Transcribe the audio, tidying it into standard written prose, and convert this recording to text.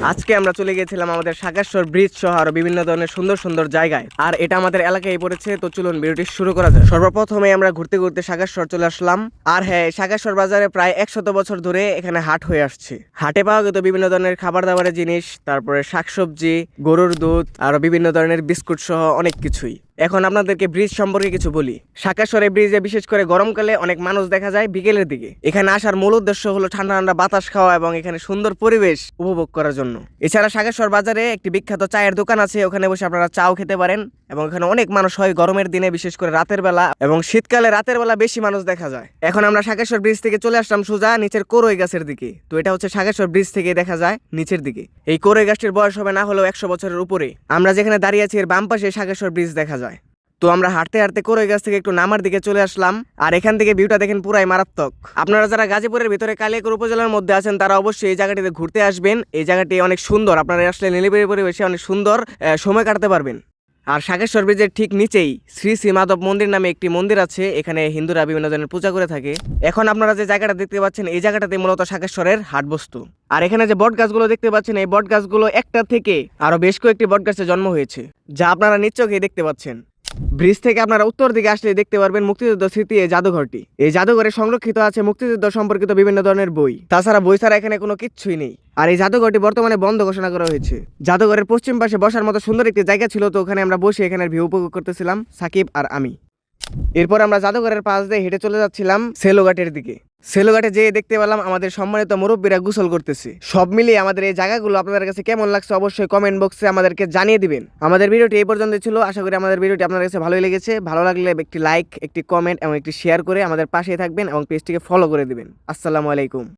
আজকে আমরা চলে গিয়েছিলাম আমাদের সাগেশ্বর ব্রিজ সহ আরো বিভিন্ন ধরনের সুন্দর সুন্দর জায়গায়, আর এটা আমাদের এলাকায় পড়েছে। তো চলুন ভিডিওটি শুরু করা যায়। সর্বপ্রথমে আমরা ঘুরতে ঘুরতে সাগেশ্বর চলে আসলাম। আর হ্যাঁ, সাগেশ্বর বাজারে প্রায় 100 বছর ধরে এখানে হাট হয়ে আসছে। হাটে পাওয়া যেত বিভিন্ন ধরনের খাবার দাবারের জিনিস, তারপরে শাকসবজি, গরুর দুধ, আরো বিভিন্ন ধরনের বিস্কুট সহ অনেক কিছুই। এখন আপনাদেরকে ব্রিজ সম্পর্কে কিছু বলি। সাগেশ্বর ব্রিজে বিশেষ করে গরমকালে অনেক মানুষ দেখা যায় বিকেলের দিকে। এখানে আসার মূল উদ্দেশ্য হলো ঠান্ডা ঠান্ডা বাতাস খাওয়া এবং এখানে সুন্দর পরিবেশ উপভোগ করার জন্য। এছাড়া সাগেশ্বর বাজারে একটি বিখ্যাত চায়ের দোকান আছে, ওখানে বসে আপনারা চাও খেতে পারেন। এবং এখানে অনেক মানুষ হয় গরমের দিনে, বিশেষ করে রাতের বেলা, এবং শীতকালে রাতের বেলা বেশি মানুষ দেখা যায়। এখন আমরা সাগেশ্বর ব্রিজ থেকে চলে আসলাম সোজা নিচের কোরই গাছের দিকে। তো এটা হচ্ছে সাগেশ্বর ব্রিজ থেকে দেখা যায় নিচের দিকে। এই কোরই গাছটির বয়স হবে না হলেও 100 বছরের উপরে। আমরা যেখানে দাঁড়িয়ে আছি এর বাম পাশে সাগেশ্বর ব্রিজ দেখা যায়। তো আমরা হাঁটতে হাঁটতে কোরই গাছ থেকে একটু নামার দিকে চলে আসলাম। আর এখান থেকে ভিউটা দেখেন পুরাই মারাত্মক। আপনারা যারা গাজীপুরের ভিতরে কালিয়াকৈর উপজেলার মধ্যে আছেন তারা অবশ্যই এই জায়গাটিতে ঘুরতে আসবেন। এই জায়গাটি অনেক সুন্দর, আপনারা আসলে নিরিবিলি পরিবেশে অনেক সুন্দর সময় কাটাতে পারবেন। আর সাগেশ্বর ব্রিজের ঠিক নিচেই শ্রী শ্রী মাধব মন্দির নামে একটি মন্দির আছে, এখানে হিন্দুরা বিভিন্ন ধরনের পূজা করে থাকে। এখন আপনারা যে জায়গাটা দেখতে পাচ্ছেন এই জায়গাটাতে মূলত সাগেশ্বরের হাট বস্তু। আর এখানে যে বট গাছগুলো দেখতে পাচ্ছেন এই বট গাছগুলো একটা থেকে আরো বেশ কয়েকটি বট গাছে জন্ম হয়েছে, যা আপনারা নিজ চোখেই দেখতে পাচ্ছেন। ব্রিজ থেকে আপনারা উত্তর দিকে আসলে দেখতে পারবেন মুক্তিযুদ্ধ স্মৃতি এই জাদুঘরটি। এই জাদুঘরে সংরক্ষিত আছে মুক্তিযুদ্ধ সম্পর্কিত বিভিন্ন ধরনের বই। তাছাড়া বই ছাড়া এখানে কোনো কিচ্ছুই নেই। আর এই জাদুঘরটি বর্তমানে বন্ধ ঘোষণা করা হয়েছে। জাদুঘরের পশ্চিম পাশে বসার মতো সুন্দর একটি জায়গা ছিল, তো ওখানে আমরা বসে এখানের ভিউ উপভোগ করতেছিলাম সাকিব আর আমি। এরপর আমরা জাদুঘরের পাশ দিয়ে হেঁটে চলে যাচ্ছিলাম সেলোঘাটের দিকে। সেলোঘাটে যেয়ে দেখতে পেলাম আমাদের সম্মানিত মুরব্বীরা গোসল করতেছে। সব মিলিয়ে আমাদের এই জায়গাগুলো আপনাদের কাছে কেমন লাগছে অবশ্যই কমেন্ট বক্সে আমাদেরকে জানিয়ে দিবেন। আমাদের ভিডিওটি এই পর্যন্ত ছিল। আশা করি আমাদের ভিডিওটি আপনাদের কাছে ভালোই লেগেছে। ভালো লাগলে একটি লাইক, একটি কমেন্ট এবং একটি শেয়ার করে আমাদের পাশে থাকবেন এবং পেজটিকে ফলো করে দিবেন। আসসালামু আলাইকুম।